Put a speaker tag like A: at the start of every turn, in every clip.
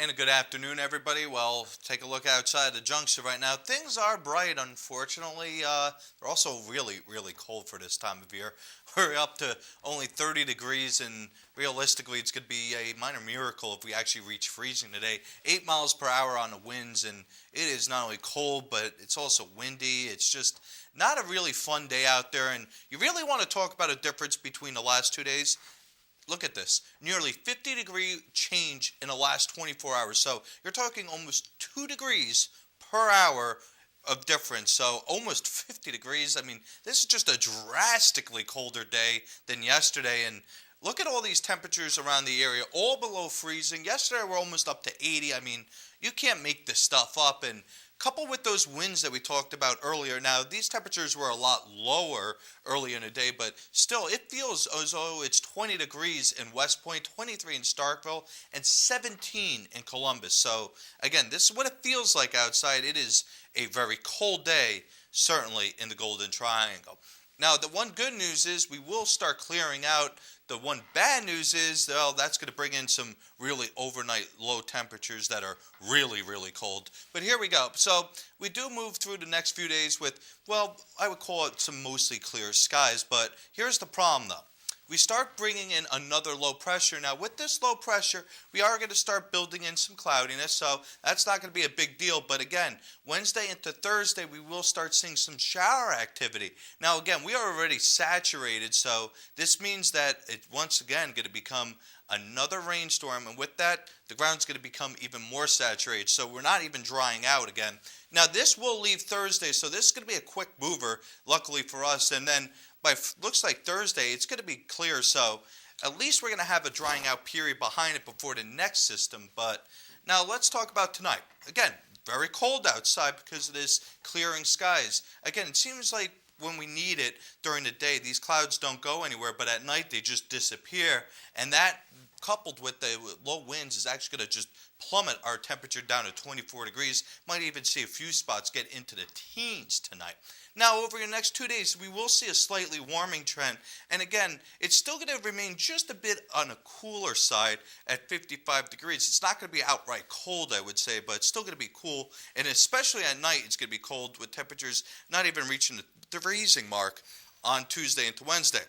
A: And a good afternoon, everybody. Well, take a look outside the junction right now. Things are bright, unfortunately. They're also really, really cold for this time of year. We're up to only 30 degrees, and realistically, it's going to be a minor miracle if we actually reach freezing today. 8 miles per hour on the winds, and it is not only cold, but it's also windy. It's just not a really fun day out there, and you really want to talk about a difference between the last 2 days. Look at this, nearly 50-degree change in the last 24 hours. So you're talking almost 2 degrees per hour of difference. So almost 50 degrees. I mean, this is just a drastically colder day than yesterday. And look at all these temperatures around the area, all below freezing. Yesterday we're almost up to 80. I mean, you can't make this stuff up. And coupled with those winds that we talked about earlier, now these temperatures were a lot lower early in the day, but still it feels as though it's 20 degrees in West Point, 23 in Starkville, and 17 in Columbus. So again, this is what it feels like outside. It is a very cold day, certainly in the Golden Triangle. Now, the one good news is we will start clearing out. The one bad news is, well, that's going to bring in some really overnight low temperatures that are really, really cold. But here we go. So we do move through the next few days with, well, I would call it some mostly clear skies. But here's the problem, though. We start bringing in another low pressure. Now, with this low pressure, we are going to start building in some cloudiness, so that's not going to be a big deal. But again, Wednesday into Thursday, we will start seeing some shower activity. Now, again, we are already saturated, so this means that it's once again going to become another rainstorm, and with that, the ground's going to become even more saturated, so we're not even drying out again. Now, this will leave Thursday, so this is going to be a quick mover, luckily for us, and then by looks like Thursday, it's going to be clear, so at least we're going to have a drying out period behind it before the next system. But now let's talk about tonight. Again, very cold outside because of this clearing skies. Again, it seems like when we need it during the day, these clouds don't go anywhere, but at night they just disappear, and that coupled with the low winds is actually going to just plummet our temperature down to 24 degrees. Might even see a few spots get into the teens tonight. Now, over the next 2 days, we will see a slightly warming trend. And again, it's still going to remain just a bit on the cooler side at 55 degrees. It's not going to be outright cold, I would say, but it's still going to be cool. And especially at night, it's going to be cold with temperatures not even reaching the freezing mark on Tuesday into Wednesday.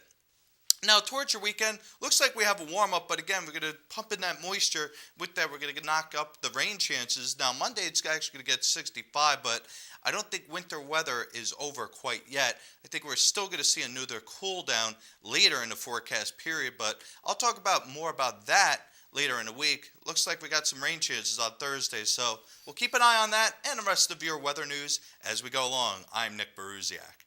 A: Now, towards your weekend, looks like we have a warm-up, but again, we're going to pump in that moisture. With that, we're going to knock up the rain chances. Now, Monday, it's actually going to get 65, but I don't think winter weather is over quite yet. I think we're still going to see another cool down later in the forecast period, but I'll talk about more about that later in the week. Looks like we got some rain chances on Thursday, so we'll keep an eye on that and the rest of your weather news as we go along. I'm Nick Marusiak.